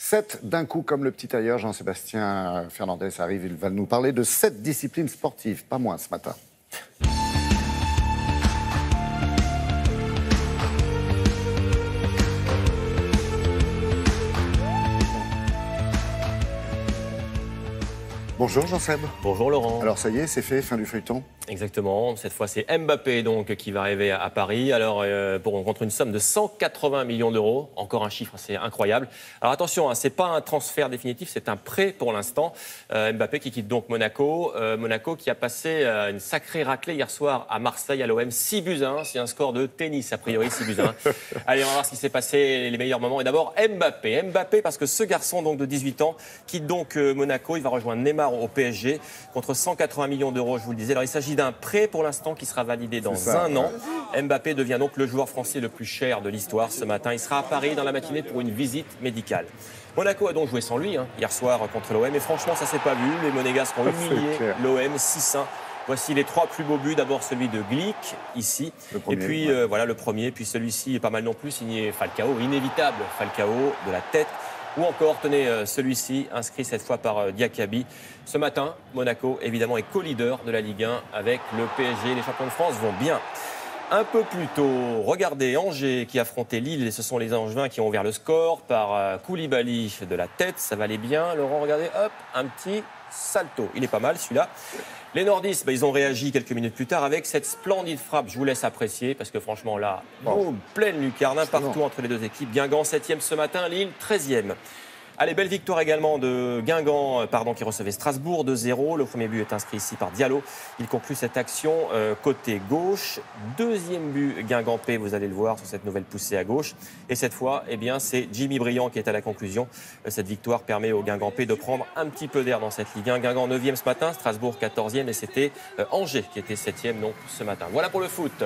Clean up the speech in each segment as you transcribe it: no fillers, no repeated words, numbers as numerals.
7 d'un coup comme le petit tailleur. Jean-Sébastien Fernandez arrive, il va nous parler de 7 disciplines sportives, pas moins ce matin. Bonjour Jean-Seb. Bonjour Laurent. Alors ça y est, c'est fait, fin du feuilleton. Exactement, cette fois c'est Mbappé donc qui va arriver à Paris, alors contre une somme de 180 millions d'euros, encore un chiffre assez incroyable. Alors attention, hein, c'est pas un transfert définitif, c'est un prêt pour l'instant. Mbappé qui quitte donc Monaco, Monaco qui a passé une sacrée raclée hier soir à Marseille à l'OM, 6-1, c'est un score de tennis a priori, 6-1. Allez, on va voir ce qui s'est passé, les meilleurs moments. Et d'abord Mbappé parce que ce garçon donc de 18 ans quitte donc Monaco, il va rejoindre Neymar au PSG contre 180 millions d'euros, je vous le disais. Alors il s'agit d'un prêt pour l'instant qui sera validé dans un an. Mbappé devient donc le joueur français le plus cher de l'histoire ce matin. Il sera à Paris dans la matinée pour une visite médicale. Monaco a donc joué sans lui hier soir contre l'OM et franchement ça s'est pas vu. Les Monégasques ont humilié l'OM 6-1. Voici les 3 plus beaux buts. D'abord celui de Glick, ici. Et puis voilà le premier. Puis celui-ci est pas mal non plus, signé Falcao. Inévitable Falcao de la tête. Ou encore, tenez, celui-ci, inscrit cette fois par Diakaby. Ce matin, Monaco, évidemment, est co-leader de la Ligue 1 avec le PSG. Les champions de France vont bien. Un peu plus tôt, regardez Angers qui affrontait Lille. Et ce sont les Angevins qui ont ouvert le score par Koulibaly de la tête. Ça va aller bien. Laurent, regardez, hop, un petit salto. Il est pas mal, celui-là. Les nordistes, ils ont réagi quelques minutes plus tard avec cette splendide frappe. Je vous laisse apprécier parce que franchement là, pleine lucarne partout entre les deux équipes. Guingamp 7e ce matin, Lille 13e. Allez, belle victoire également de Guingamp, qui recevait Strasbourg 2-0. Le premier but est inscrit ici par Diallo. Il conclut cette action côté gauche. Deuxième but guingampais, vous allez le voir sur cette nouvelle poussée à gauche. Et cette fois, c'est Jimmy Briand qui est à la conclusion. Cette victoire permet aux Guingampais de prendre un petit peu d'air dans cette Ligue 1. Guingamp 9e ce matin, Strasbourg 14e et c'était Angers qui était 7e donc, ce matin. Voilà pour le foot.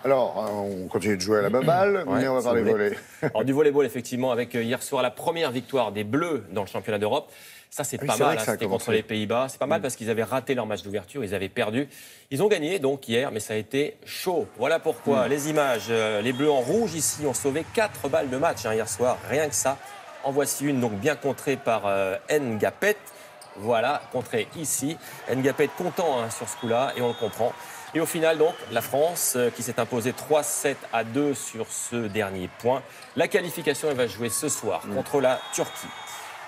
Alors, on continue de jouer à la baballe, mais on va parler volley. Alors, du volleyball, effectivement, avec hier soir la première victoire des Bleus dans le championnat d'Europe. Ça, c'est pas mal. C'était contre les Pays-Bas. C'est pas mal parce qu'ils avaient raté leur match d'ouverture. Ils avaient perdu. Ils ont gagné, donc, hier, mais ça a été chaud. Voilà pourquoi les images. Les Bleus en rouge, ici, ont sauvé 4 balles de match hier soir. Rien que ça. En voici une, donc, bien contrée par Ngapet. Voilà, contrée ici. Ngapet content sur ce coup-là, et on le comprend. Et au final, donc, la France qui s'est imposée 3-7-2 sur ce dernier point. La qualification, elle va jouer ce soir contre la Turquie.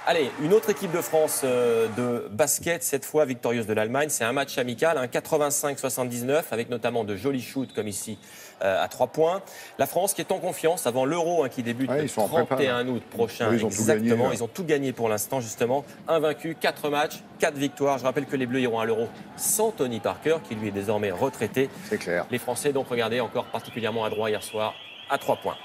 Allez, une autre équipe de France de basket, cette fois victorieuse de l'Allemagne. C'est un match amical, 85-79, avec notamment de jolis shoots comme ici à 3 points. La France qui est en confiance avant l'Euro qui débute le 31 août prochain. Ils ont exactement, tout gagné, ils ont tout gagné pour l'instant justement. Invaincu, 4 matchs, 4 victoires. Je rappelle que les Bleus iront à l'Euro sans Tony Parker qui lui est désormais retraité. C'est clair. Les Français donc regardez encore particulièrement adroits hier soir à 3 points.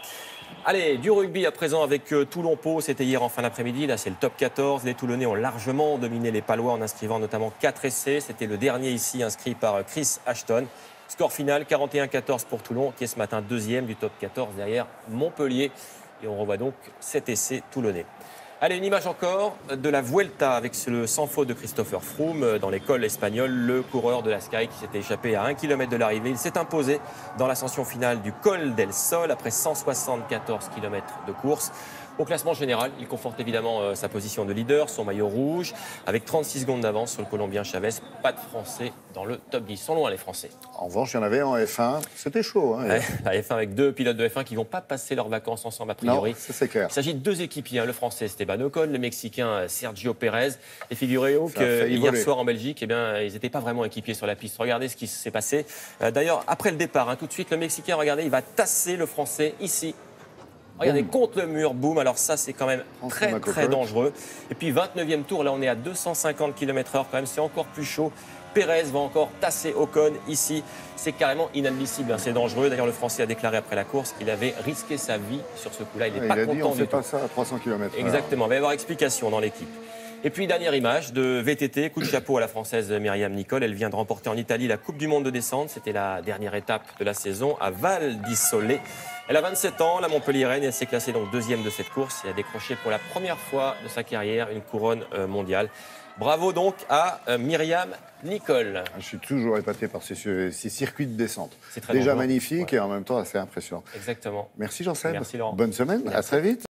Allez, du rugby à présent avec Toulon-Pau, c'était hier en fin d'après-midi, là c'est le top 14. Les Toulonnais ont largement dominé les Palois en inscrivant notamment 4 essais. C'était le dernier ici inscrit par Chris Ashton. Score final 41-14 pour Toulon qui est ce matin 2e du top 14 derrière Montpellier. Et on revoit donc 7 essais toulonnais. Allez, une image encore de la Vuelta avec le sans faute de Christopher Froome dans l'école espagnole. Le coureur de la Sky qui s'était échappé à 1 km de l'arrivée. Il s'est imposé dans l'ascension finale du Col del Sol après 174 km de course. Au classement général, il conforte évidemment sa position de leader, son maillot rouge, avec 36 secondes d'avance sur le Colombien Chavez. Pas de Français dans le top 10. Ils sont loin les Français. En revanche, il y en avait en F1. C'était chaud. La F1 avec 2 pilotes de F1 qui ne vont pas passer leurs vacances ensemble a priori. Non, ça c'est clair. Il s'agit de 2 équipiers, le Français Esteban Ocon, le Mexicain Sergio Pérez. Et figurez-vous que hier soir en Belgique, ils n'étaient pas vraiment équipiers sur la piste. Regardez ce qui s'est passé. D'ailleurs, après le départ, tout de suite, le Mexicain, regardez, il va tasser le Français ici. Regardez, contre le mur, boum. Alors ça, c'est quand même très dangereux. Et puis 29e tour, là on est à 250 km/h quand même, c'est encore plus chaud. Pérez va encore tasser Ocon ici. C'est carrément inadmissible, c'est dangereux. D'ailleurs, le Français a déclaré après la course qu'il avait risqué sa vie sur ce coup-là. Il n'est pas content du tout. On ne fait pas ça à 300 km/h. Exactement, il va y avoir explication dans l'équipe. Et puis, dernière image de VTT, coup de chapeau à la Française Myriam Nicole. Elle vient de remporter en Italie la Coupe du Monde de descente. C'était la dernière étape de la saison à Val di Sole. Elle a 27 ans, la Montpelliéraine, et elle s'est classée donc 2e de cette course et a décroché pour la première fois de sa carrière une couronne mondiale. Bravo donc à Myriam Nicole. Je suis toujours épaté par ces circuits de descente. C'est très déjà dangereux. magnifique et en même temps assez impressionnant. Exactement. Merci Jean-Seb. Merci Laurent. Bonne semaine, Merci. à très vite.